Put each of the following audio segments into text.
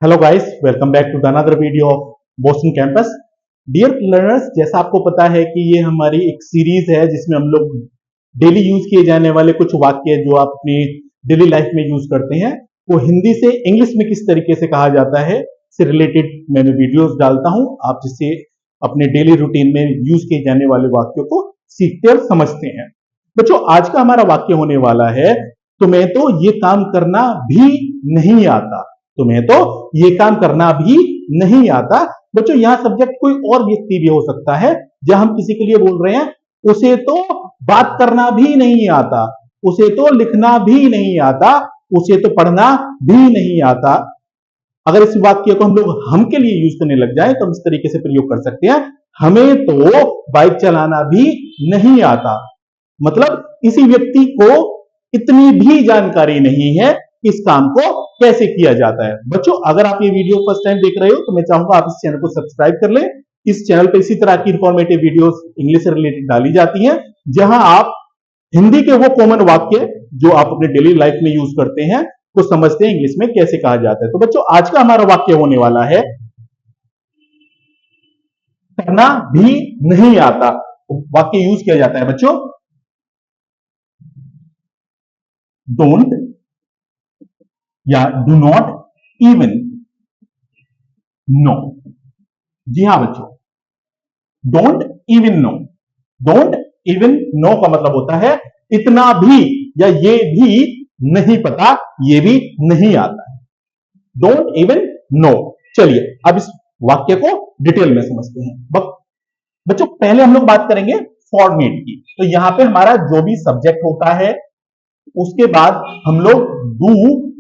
Hello guys, welcome back to the another video of Boston campus. Dear learners, जैसा आपको पता है कि ये हमारी एक सीरीज है जिसमें हम लोग डेली यूज किए जाने वाले कुछ वाक्य जो आप अपनी डेली लाइफ में यूज करते हैं वो हिंदी से इंग्लिश में किस तरीके से कहा जाता है से रिलेटेड मैं वीडियोस डालता हूं, आप जिससे अपने डेली रूटीन में यूज किए जाने वाले वाक्यों को सीखते और समझते हैं। बच्चों, आज का हमारा वाक्य होने वाला है, तुम्हें तो ये काम करना भी नहीं आता। तुम्हें तो ये काम करना भी नहीं आता। बच्चों, यहां सब्जेक्ट कोई और व्यक्ति भी हो सकता है। जब हम किसी के लिए बोल रहे हैं उसे तो बात करना भी नहीं आता, उसे तो लिखना भी नहीं आता, उसे तो पढ़ना भी नहीं आता। अगर इस वाक्य को हम लोग हम के लिए यूज करने लग जाए तो हम इस तरीके से प्रयोग कर सकते हैं, हमें तो बाइक चलाना भी नहीं आता। मतलब इसी व्यक्ति को इतनी भी जानकारी नहीं है इस काम को कैसे किया जाता है। बच्चों, अगर आप ये वीडियो फर्स्ट टाइम देख रहे हो तो मैं चाहूंगा आप इस चैनल को सब्सक्राइब कर लें। इस चैनल पर इसी तरह की इंफॉर्मेटिव वीडियोस इंग्लिश से रिलेटेड डाली जाती हैं, जहां आप हिंदी के वो कॉमन वाक्य जो आप अपने डेली लाइफ में यूज करते हैं को समझते हैं इंग्लिश में कैसे कहा जाता है। तो बच्चों, आज का हमारा वाक्य होने वाला है, करना भी नहीं आता। वाक्य यूज किया जाता है बच्चों, डोंट या डू नॉट इवन नो। जी हां बच्चों, don't even no. Don't even no का मतलब होता है इतना भी या ये भी नहीं पता, ये भी नहीं आता है। Don't even no. चलिए अब इस वाक्य को डिटेल में समझते हैं। बच्चों, पहले हम लोग बात करेंगे फॉर्मेट की। तो यहां पे हमारा जो भी सब्जेक्ट होता है उसके बाद हम लोग डू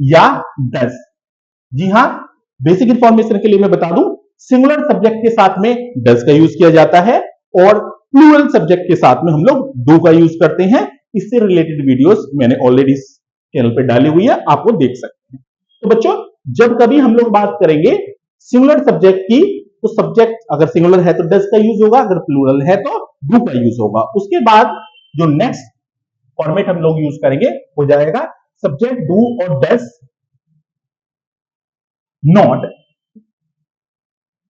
या डज। जी हां, बेसिक इंफॉर्मेशन के लिए मैं बता दूं, सिंगुलर सब्जेक्ट के साथ में डज का यूज किया जाता है और प्लूरल सब्जेक्ट के साथ में हम लोग डू का यूज करते हैं। इससे रिलेटेड वीडियोस मैंने ऑलरेडी इस चैनल पे डाली हुई है, आप वो देख सकते हैं। तो बच्चों, जब कभी हम लोग बात करेंगे सिंगुलर सब्जेक्ट की, तो सब्जेक्ट अगर सिंगुलर है तो डज का यूज होगा, अगर प्लूरल है तो डू का यूज होगा। उसके बाद जो नेक्स्ट फॉर्मेट हम लोग यूज करेंगे हो जाएगा सब्जेक्ट डू और डज नॉट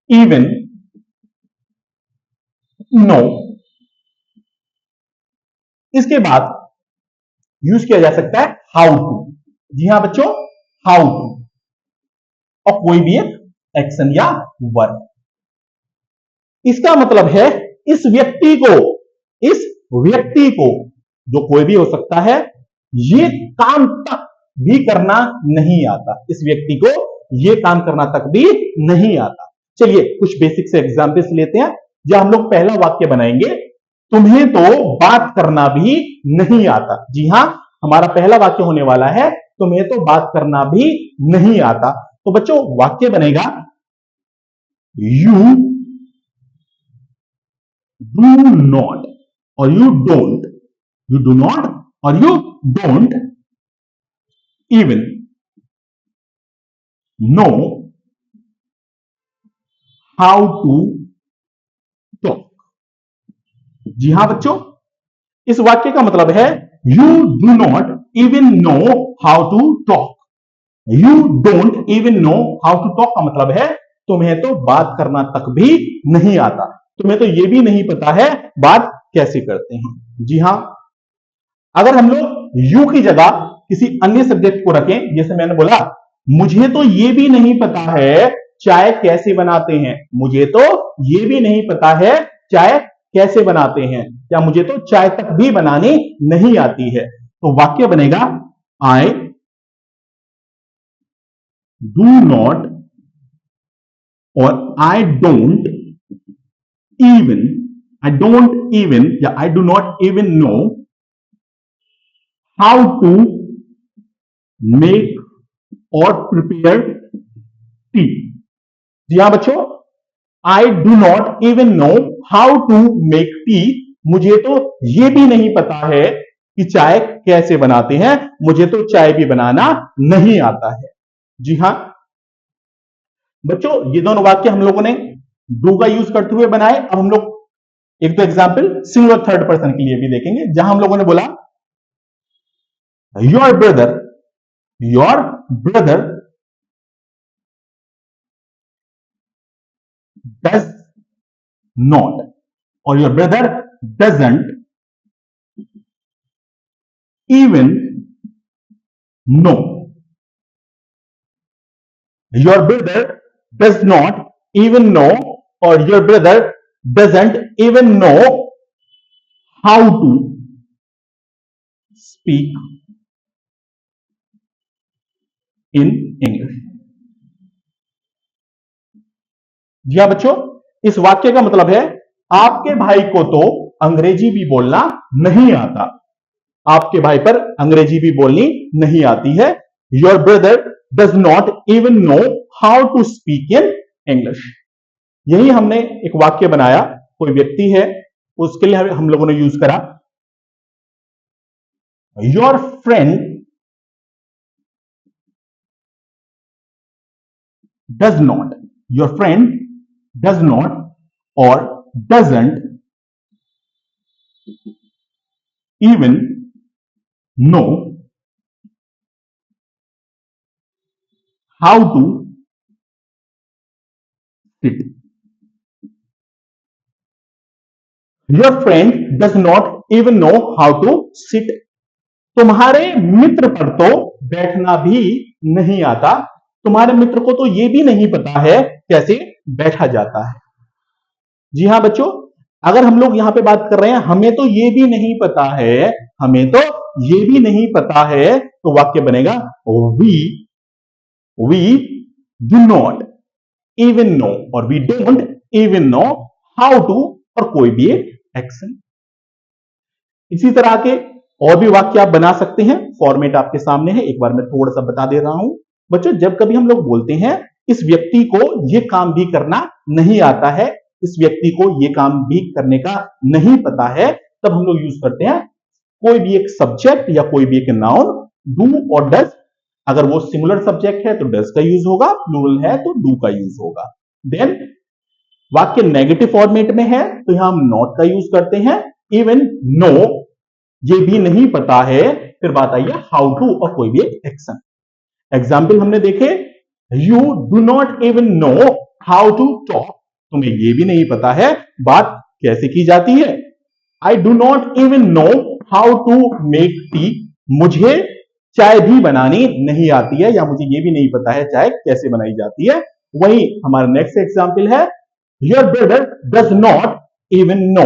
इवन नो। इसके बाद यूज किया जा सकता है हाउ टू। जी हां बच्चों, हाउ टू और कोई भी एक एक्शन या वर्ब। इसका मतलब है इस व्यक्ति को, इस व्यक्ति को, जो कोई भी हो सकता है, ये काम तक भी करना नहीं आता। इस व्यक्ति को ये काम करना तक भी नहीं आता। चलिए कुछ बेसिक से एग्जाम्पल्स लेते हैं। जब हम लोग पहला वाक्य बनाएंगे, तुम्हें तो बात करना भी नहीं आता। जी हां, हमारा पहला वाक्य होने वाला है, तुम्हें तो बात करना भी नहीं आता। तो बच्चों, वाक्य बनेगा यू डू नॉट और you don't, you do not और you don't even know how to talk. जी हां बच्चों, इस वाक्य का मतलब है you do not even know how to talk. You don't even know how to talk का मतलब है तुम्हें तो बात करना तक भी नहीं आता, तुम्हें तो यह भी नहीं पता है बात कैसे करते हैं। जी हां, अगर हम लोग यू की जगह किसी अन्य सब्जेक्ट को रखें, जैसे मैंने बोला मुझे तो यह भी नहीं पता है चाय कैसे बनाते हैं, मुझे तो यह भी नहीं पता है चाय कैसे बनाते हैं, या मुझे तो चाय तक भी बनानी नहीं आती है। तो वाक्य बनेगा आई डू नॉट और I don't even, I don't even या I do not even know how to make और प्रिपेयर टी। जी हां बच्चों, I do not even know how to make tea. मुझे तो यह भी नहीं पता है कि चाय कैसे बनाते हैं, मुझे तो चाय भी बनाना नहीं आता है। जी हां बच्चों, ये दोनों वाक्य हम लोगों ने डू का यूज करते हुए बनाए। अब हम लोग एक दो एग्जाम्पल सिंगुलर थर्ड पर्सन के लिए भी देखेंगे, जहां हम लोगों ने बोला your brother does not, or your brother doesn't even know. Your brother does not even know, or your brother doesn't even know how to speak in English. जी हाँ बच्चों, इस वाक्य का मतलब है आपके भाई को तो अंग्रेजी भी बोलना नहीं आता, आपके भाई पर अंग्रेजी भी बोलनी नहीं आती है. Your brother does not even know how to speak in English. यही हमने एक वाक्य बनाया, कोई व्यक्ति है उसके लिए हम लोगों ने यूज करा your friend does not. Your friend does not और doesn't even know how to sit. Your friend does not even know how to sit. तुम्हारे मित्र पर तो बैठना भी नहीं आता, तुम्हारे मित्र को तो यह भी नहीं पता है कैसे बैठा जाता है. जी हां बच्चों, अगर हम लोग यहां पे बात कर रहे हैं हमें तो ये भी नहीं पता है, हमें तो ये भी नहीं पता है, तो वाक्य बनेगा we do not even know और we don't even know how to और कोई भी एक एक्शन. इसी तरह के और भी वाक्य आप बना सकते हैं, फॉर्मेट आपके सामने है, एक बार मैं थोड़ा सा बता दे रहा हूं. बच्चों जब कभी हम लोग बोलते हैं इस व्यक्ति को यह काम भी करना नहीं आता है, इस व्यक्ति को यह काम भी करने का नहीं पता है, तब हम लोग यूज करते हैं कोई भी एक सब्जेक्ट या कोई भी एक नाउन, डू और डज. अगर वो सिमिलर सब्जेक्ट है तो डज का यूज होगा, प्लूरल है तो डू का यूज होगा. देन वाक्य नेगेटिव फॉर्मेट में है तो यहां हम नॉट का यूज करते हैं. इवन नो, ये भी नहीं पता है, फिर बात आई है हाउ टू और कोई भी एक एक्शन. एग्जाम्पल हमने देखे, you do not even know how to talk. तुम्हें यह भी नहीं पता है बात कैसे की जाती है. I do not even know how to make tea. मुझे चाय भी बनानी नहीं आती है, या मुझे यह भी नहीं पता है चाय कैसे बनाई जाती है. वही हमारा नेक्स्ट एग्जाम्पल है, your brother does not even know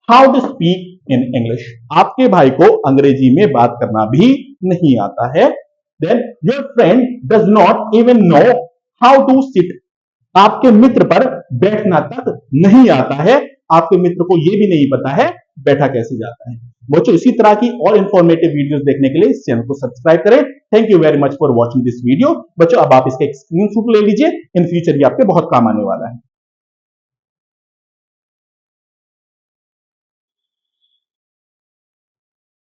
how to speak in English. आपके भाई को अंग्रेजी में बात करना भी नहीं आता है. Then your friend does not even know how to sit. आपके मित्र पर बैठना तक नहीं आता है, आपके मित्र को यह भी नहीं पता है बैठा कैसे जाता है. बच्चों इसी तरह की और इंफॉर्मेटिव वीडियोस देखने के लिए इस चैनल को सब्सक्राइब करें. Thank you very much for watching this video. बच्चों अब आप इसका एक स्क्रीनशॉट ले लीजिए, इन फ्यूचर ये आपके बहुत काम आने वाला है.